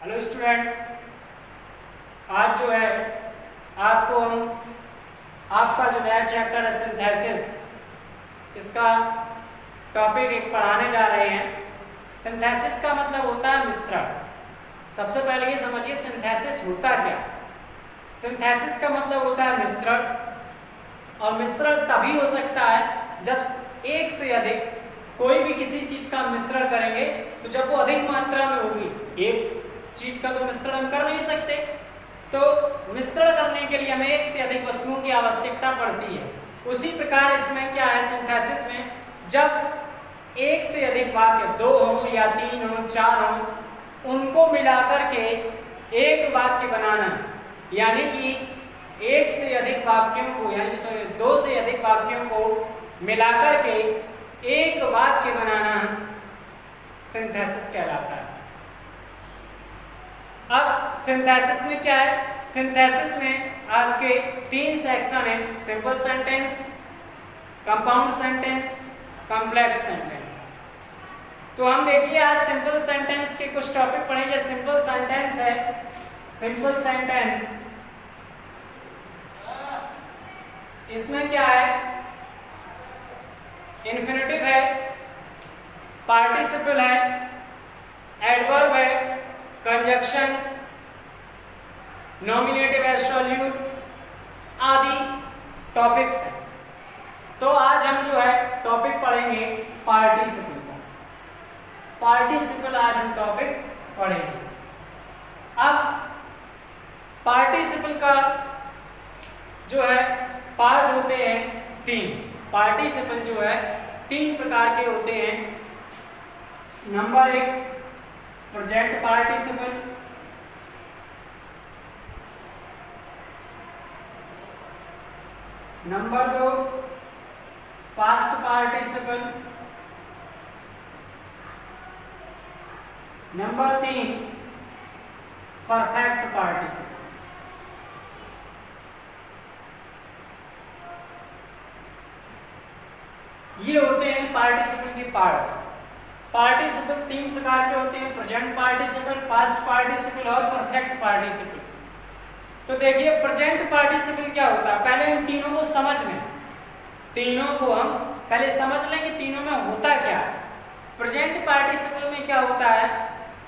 Hello students, आज जो है आपको हम आपका जो नया चैप्टर है सिंथेसिस, इसका टॉपिक एक पढ़ाने जा रहे हैं। सिंथेसिस का मतलब होता है मिश्रण। सबसे पहले ये समझिए सिंथेसिस होता क्या। सिंथेसिस का मतलब होता है मिश्रण, और मिश्रण तभी हो सकता है जब एक से अधिक कोई भी किसी चीज का मिश्रण करेंगे तो जब वो अधिक मात्रा में होगी। एक चीज का तो मिश्रण हम कर नहीं सकते, तो मिश्रण करने के लिए हमें एक से अधिक वस्तुओं की आवश्यकता पड़ती है। उसी प्रकार इसमें क्या है, सिंथेसिस में जब एक से अधिक वाक्य, दो हो या तीन हो, चार हो, उनको मिलाकर के एक वाक्य बनाना, यानी कि एक से अधिक वाक्यों को, यानी कि दो से अधिक वाक्यों को मिलाकर के एक वाक्य बनाना सिंथेसिस कहलाता है। अब सिंथेसिस में क्या है, सिंथेसिस में आपके तीन सेक्शन है, simple sentence, compound sentence, complex sentence. तो हम देखिए आज सिंपल सेंटेंस के कुछ टॉपिक पढ़ेंगे। सिंपल सेंटेंस है, सिंपल सेंटेंस इसमें क्या है, इन्फिनेटिव है, पार्टिसिपल है, एडवर्ब है, कंजक्शन, नॉमिनेटिव एब्सोल्यूट आदि टॉपिक्स हैं। तो आज हम जो है टॉपिक पढ़ेंगे पार्टिसिपल का। पार्टिसिपल आज हम टॉपिक पढ़ेंगे। अब पार्टिसिपल का जो है पार्ट होते हैं तीन। पार्टिसिपल जो है तीन प्रकार के होते हैं। नंबर एक प्रेजेंट पार्टिसिपल, नंबर दो पास्ट पार्टिसिपल, नंबर तीन परफेक्ट पार्टिसिपल। ये होते हैं पार्टिसिपल के पार्ट। पार्टिसिपल तीन प्रकार के होते हैं, प्रेजेंट पार्टिसिपल, पास्ट पार्टिसिपल और परफेक्ट पार्टिसिपल। तो देखिए प्रेजेंट पार्टिसिपल क्या होता है, पहले हम तीनों को समझ लें। तीनों को हम पहले समझ लें कि तीनों में होता क्या है। प्रेजेंट पार्टिसिपल में क्या होता है,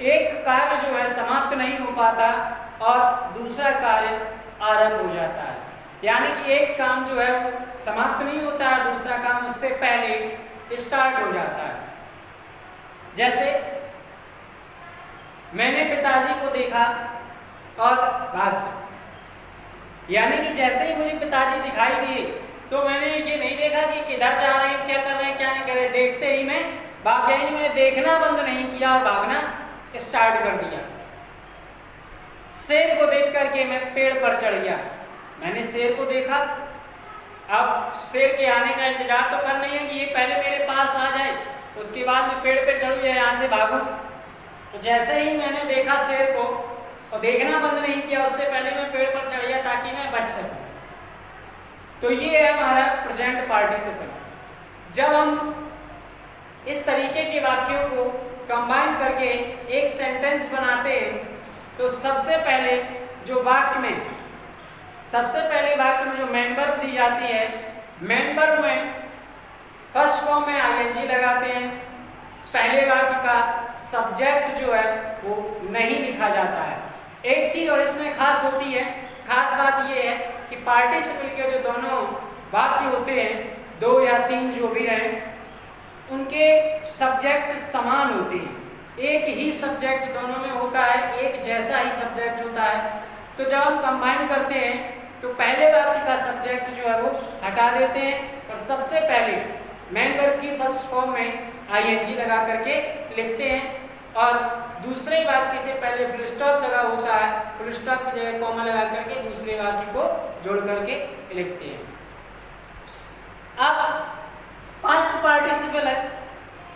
एक कार्य जो है समाप्त नहीं हो पाता और दूसरा कार्य आरंभ हो जाता है। यानी कि एक काम जो है वो समाप्त नहीं होता है, दूसरा काम उससे पहले स्टार्ट हो जाता है। जैसे मैंने पिताजी को देखा और भाग गया, यानी कि जैसे ही मुझे पिताजी दिखाई दिए तो मैंने ये नहीं देखा कि किधर जा रहे हैं, क्या कर रहे हैं, क्या नहीं कर रहे, देखते ही मैं भाग गया। मैंने देखना बंद नहीं किया और भागना स्टार्ट कर दिया। शेर को देख करके मैं पेड़ पर चढ़ गया। मैंने शेर को देखा, अब शेर के आने का इंतजार तो कर नहीं है कि ये पहले मेरे पास आ जाए, उसके बाद मैं पेड़ पे चढ़ूं या यहाँ से भागूं। तो जैसे ही मैंने देखा शेर को और देखना बंद नहीं किया, उससे पहले मैं पेड़ पर चढ़ गया ताकि मैं बच सकूं। तो ये है हमारा प्रेजेंट पार्टिसिपल। जब हम इस तरीके के वाक्यों को कंबाइन करके एक सेंटेंस बनाते हैं तो सबसे पहले जो वाक्य में जो मेन वर्ब दी जाती है, मेन वर्ब में फर्स्ट फॉर्म में आईएनजी लगाते हैं। पहले वाक्य का सब्जेक्ट जो है वो नहीं लिखा जाता है। एक चीज और इसमें खास होती है, खास बात ये है कि पार्टिसिपल के जो दोनों वाक्य होते हैं, दो या तीन जो भी रहें, उनके सब्जेक्ट समान होते हैं। एक ही सब्जेक्ट दोनों में होता है, एक जैसा ही सब्जेक्ट होता है। तो जब हम कंबाइन करते हैं तो पहले वाक्य का सब्जेक्ट जो है वो हटा देते हैं और सबसे पहले मेन वर्ब की फर्स्ट फॉर्म में आईएनजी लगा करके लिखते हैं और दूसरे वाक्य से पहले फुल स्टॉप लगा होता है, फुल स्टॉप की जगह कॉमा लगा करके दूसरे वाक्य को जोड़ करके लिखते हैं। अब पास्ट पार्टिसिपल है।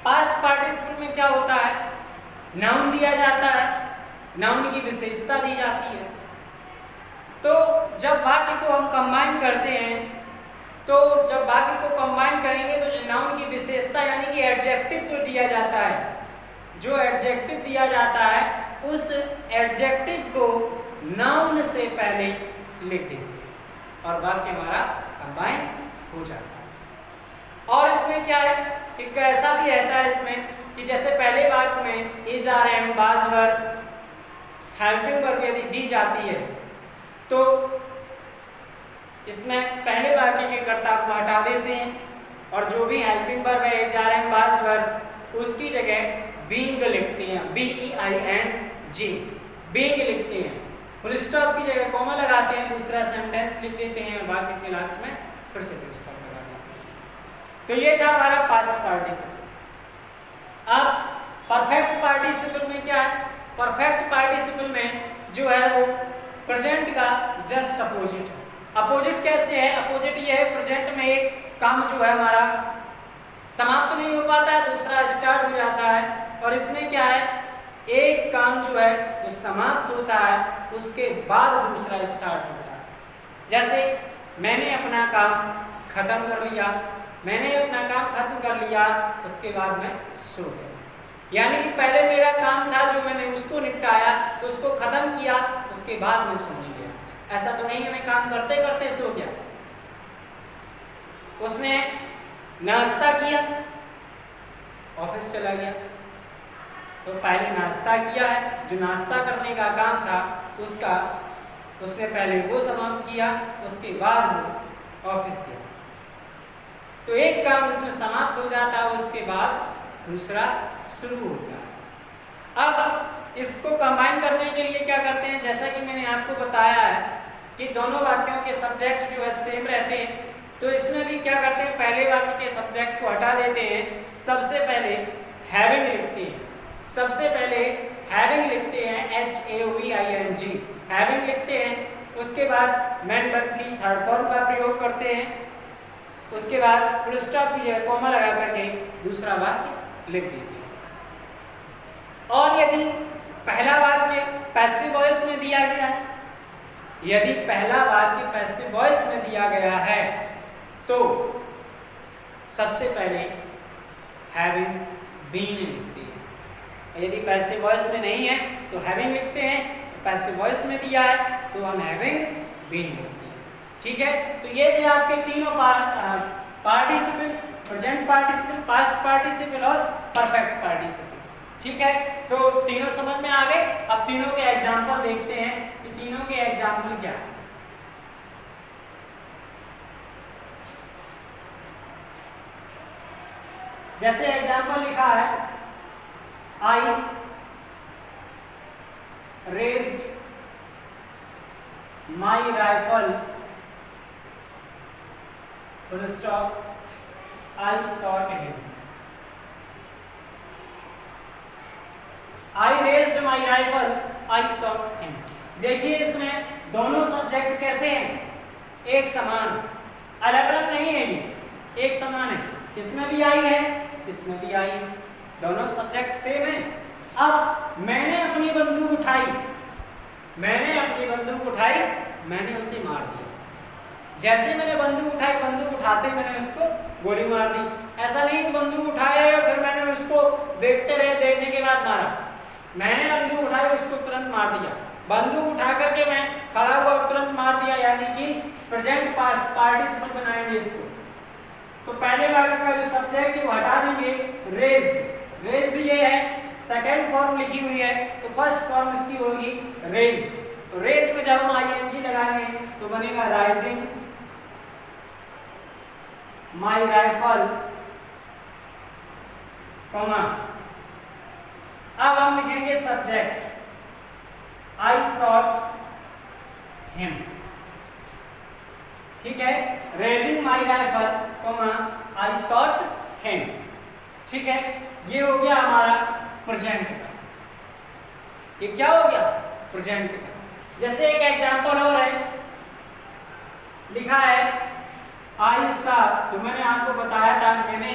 पास्ट पार्टिसिपल में क्या होता है, नाउन दिया जाता है, नाउन की विशेषता दी जाती है। तो जब वाक्य को हम कंबाइन करते हैं तो जब वाक्य को कंबाइन करेंगे तो जो नाउन की विशेषता यानी कि एडजेक्टिव तो दिया जाता है, जो एडजेक्टिव दिया जाता है उस एडजेक्टिव को नाउन से पहले लिख देते हैं और वाक्य हमारा कंबाइन हो जाता है। और इसमें क्या है, एक ऐसा भी रहता है इसमें कि जैसे पहले वाक्य में इज आर एम बाज वर्ब हेल्पिंग वर्ब यदि दी जाती है तो इसमें पहले वाक्य के कर्ता को हटा देते हैं और जो भी हेल्पिंग वर्ब है इज आर एम बाज वर्ब उसकी जगह बीइंग लिखते हैं, BEING बीइंग लिखते हैं। फुल स्टॉप की जगह कॉमा लगाते हैं, दूसरा सेंटेंस लिख देते हैं और वाक्य के लास्ट में फिर से फुल स्टॉप लगा देते हैं। तो ये था हमारा पास्ट पार्टिसिपल। अब परफेक्ट पार्टिसिपल में क्या है, परफेक्ट पार्टिसिपल में जो है वो प्रेजेंट का जस्ट अपोजिट है। अपोजिट कैसे है, अपोजिट ये है प्रेजेंट में एक काम जो है हमारा समाप्त नहीं हो पाता है, दूसरा स्टार्ट हो जाता है। और इसमें क्या है, एक काम जो है वो समाप्त होता है उसके बाद दूसरा स्टार्ट होता है। जैसे मैंने अपना काम खत्म कर लिया, मैंने अपना काम खत्म कर लिया उसके बाद मैं सो गया, यानी कि पहले मेरा काम था जो मैंने उसको निपटाया, उसको खत्म किया, उसके बाद मैं सोने गया। ऐसा तो नहीं है मैं काम करते करते सो गया। उसने नाश्ता किया, ऑफिस चला गया, तो पहले नाश्ता किया है, जो नाश्ता करने का काम था उसका उसने पहले वो समाप्त किया, उसके बाद वो ऑफिस गया। तो एक काम इसमें समाप्त हो जाता है, उसके बाद दूसरा शुरू होता है। अब इसको कंबाइन करने के लिए क्या करते हैं, जैसा कि मैंने आपको बताया है कि दोनों वाक्यों के सब्जेक्ट जो है सेम रहते हैं, तो इसमें भी क्या करते हैं, पहले वाक्य के सब्जेक्ट को हटा देते हैं, सबसे पहले हैविंग लिखते हैं, सबसे पहले हैविंग लिखते हैं HAVING हैविंग लिखते हैं। उसके बाद मेन वर्ब की थर्ड फॉर्म का प्रयोग करते हैं, उसके बाद फुल स्टॉप की जगह कॉमा लगा करके दूसरा वाक्य लिख देते हैं। और यदि पहला वाक्य पैसिव वॉइस में दिया गया है, यदि पहला वाक्य पैसिव वॉइस में दिया गया है तो सबसे पहले हैविंग बीन लिखते हैं। यदि पैसिव वॉइस में नहीं है तो हैविंग लिखते हैं, पैसिव वॉइस में दिया है तो हम हैविंग बीन लिखते हैं। ठीक है, तो ये थे आपके तीनों participle, present participle, past participle और परफेक्ट पार्टिसिपल। ठीक है, तो तीनों समझ में आ गए। अब तीनों के एग्जाम्पल देखते हैं कि तीनों के एग्जाम्पल क्या है। जैसे एग्जाम्पल लिखा है, I raised my rifle full stop I shot him. I raised my rifle I shot him. देखिए इसमें दोनों सब्जेक्ट कैसे हैं, एक समान, अलग अलग नहीं है, ये एक समान है। इसमें भी आई है, इसमें भी आई है, दोनों सब्जेक्ट सेम है। अब मैंने अपनी बंदूक उठाई, मैंने अपनी बंदूक उठाई, मैंने उसे मार दिया। जैसे मैंने बंदूक उठाई, बंदूक उठाते मैंने उसको गोली मार दी। ऐसा नहीं कि बंदूक उठाया और फिर मैंने उसको देखते रहे, देखने के बाद मारा। मैंने बंदूक उठाई, उसको तुरंत मार दिया। बंदूक उठा करके मैं खड़ा हुआ और तुरंत मार दिया, यानी कि प्रेजेंट पास्ट पार्टिसिपल बनाएंगे इसको। तो पहले वाक्य का जो सब्जेक्ट है वो हटा देंगे, रेज्ड। रेज्ड ये है, सेकंड फॉर्म लिखी हुई है तो फर्स्ट फॉर्म इसकी होगी रेज। तो रेज में जब हम ING लगाएंगे तो बनेगा राइजिंग माई राइफल, कॉमा, अब हम लिखेंगे सब्जेक्ट आई शॉट हिम। ठीक है, रेजिंग माई राइफल, कॉमा, आई शॉट हिम। ठीक है, ये हो गया हमारा प्रेजेंट का। ये क्या हो गया, प्रेजेंट का। जैसे एक एग्जांपल और है, लिखा है आई सा, तो मैंने आपको बताया था, मैंने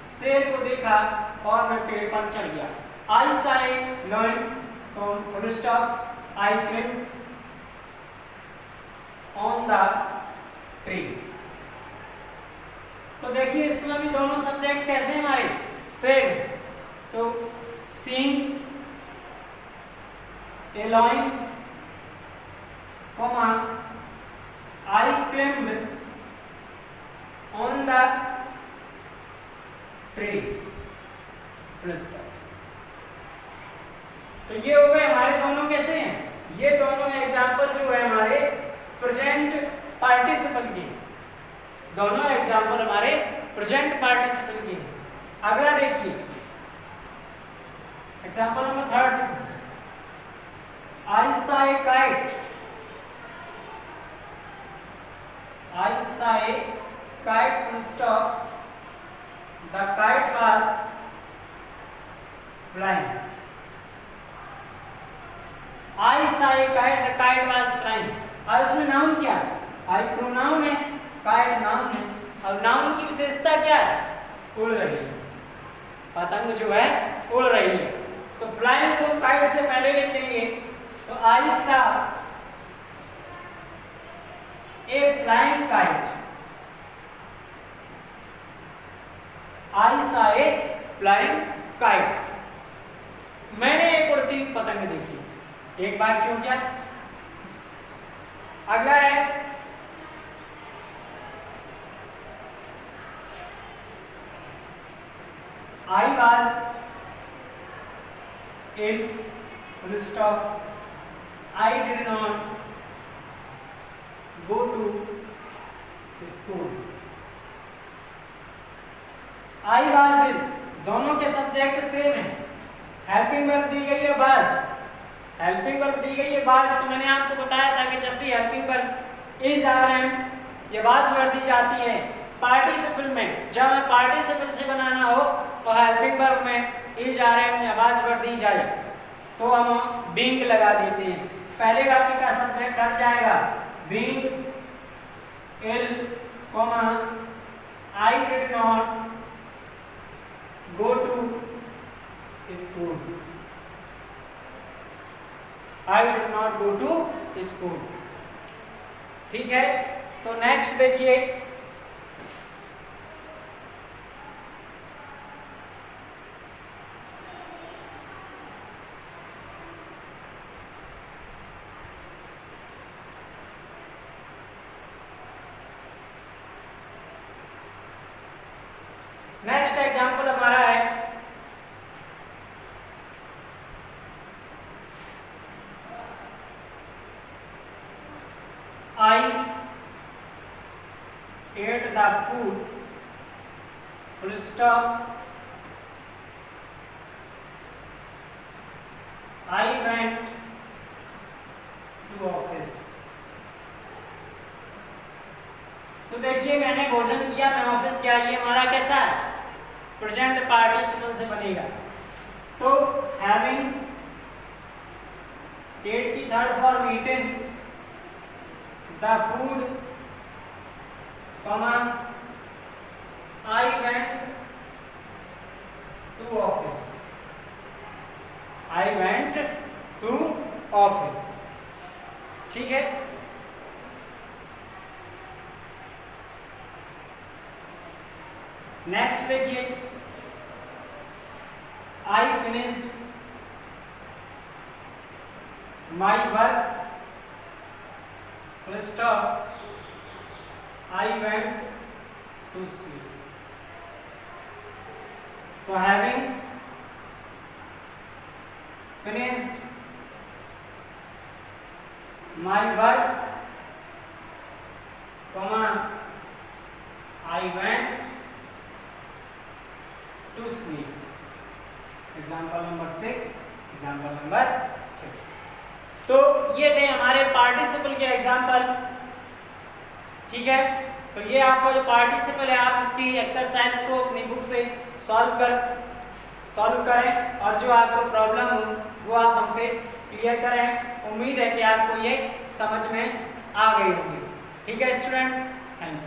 शेर को देखा और मैं पेड़ पर चढ़ गया। आई सा ए लायन, तो full stop, I climb on the tree. तो देखिए इसमें भी दोनों सब्जेक्ट कैसे हैं हमारे, सेम। तो seeing a lion, comma, I climbed on the tree. तो ये हो गए हमारे दोनों कैसे हैं, ये दोनों एग्जाम्पल जो है हमारे प्रेजेंट पार्टिसिपल के, दोनों एग्जाम्पल हमारे प्रेजेंट पार्टिसिपल के। अगला देखिए example number 3, I saw a kite. I saw a kite, full stop. The kite was flying. I saw a kite, the kite was flying. और इसमें नाउन क्या है? I प्रोनाउन है, kite नाउन है। अब नाउन की विशेषता क्या है? उड़ रही है, पतंग जो है उड़ रही है। तो फ्लाइंग को काइट से पहले लिख देंगे, तो आई सा ए फ्लाइंग काइट, आई सा ए फ्लाइंग काइट, मैंने एक उड़ती हुई पतंग देखी। एक बार क्यों क्या। अगला है I was in, full stop, I did not go to school. I was in, दोनों के सब्जेक्ट सेम है। हेल्पिंग वर्ब दी गई है was, हेल्पिंग वर्ब दी गई है was, तो मैंने आपको बताया था कि जब भी हेल्पिंग वर्ब इज आ रहे हैं ये was वर्ब दी जाती है पार्टिसिपल में। जब हमें पार्टिसिपल से बनाना हो तो हेल्पिंग वर्ब में इज आ रहे हैं आवाज वर्ब दी जाए तो हम बीइंग लगा देते हैं। पहले वाक्य का सब्जेक्ट हट जाएगा, being ill, comma, I did not go to school, I did not go to school. ठीक है, तो नेक्स्ट देखिए नेक्स्ट एग्जाम्पल हमारा है I ate the food, full stop, I went to office. तो देखिए मैंने भोजन किया, मैं ऑफिस गया, ये हमारा कैसा है प्रेजेंट पार्टिसिपल से बनेगा। तो हैविंग एट की third form eaten the food, comma, I went to office, I went to office. ठीक है, नेक्स्ट देखिए I finished my work, full stop, I went to sleep. तो having finished my work, comma, I went to sleep. Example number 6, example number 6। तो ये थे हमारे participle के example. ठीक है, तो ये आपका जो पार्टिसिपल है आप इसकी एक्सरसाइज को अपनी बुक से सॉल्व करें और जो आपको प्रॉब्लम हो वो आप हमसे क्लियर करें। उम्मीद है कि आपको ये समझ में आ गई होगी। ठीक है स्टूडेंट्स, थैंक यू।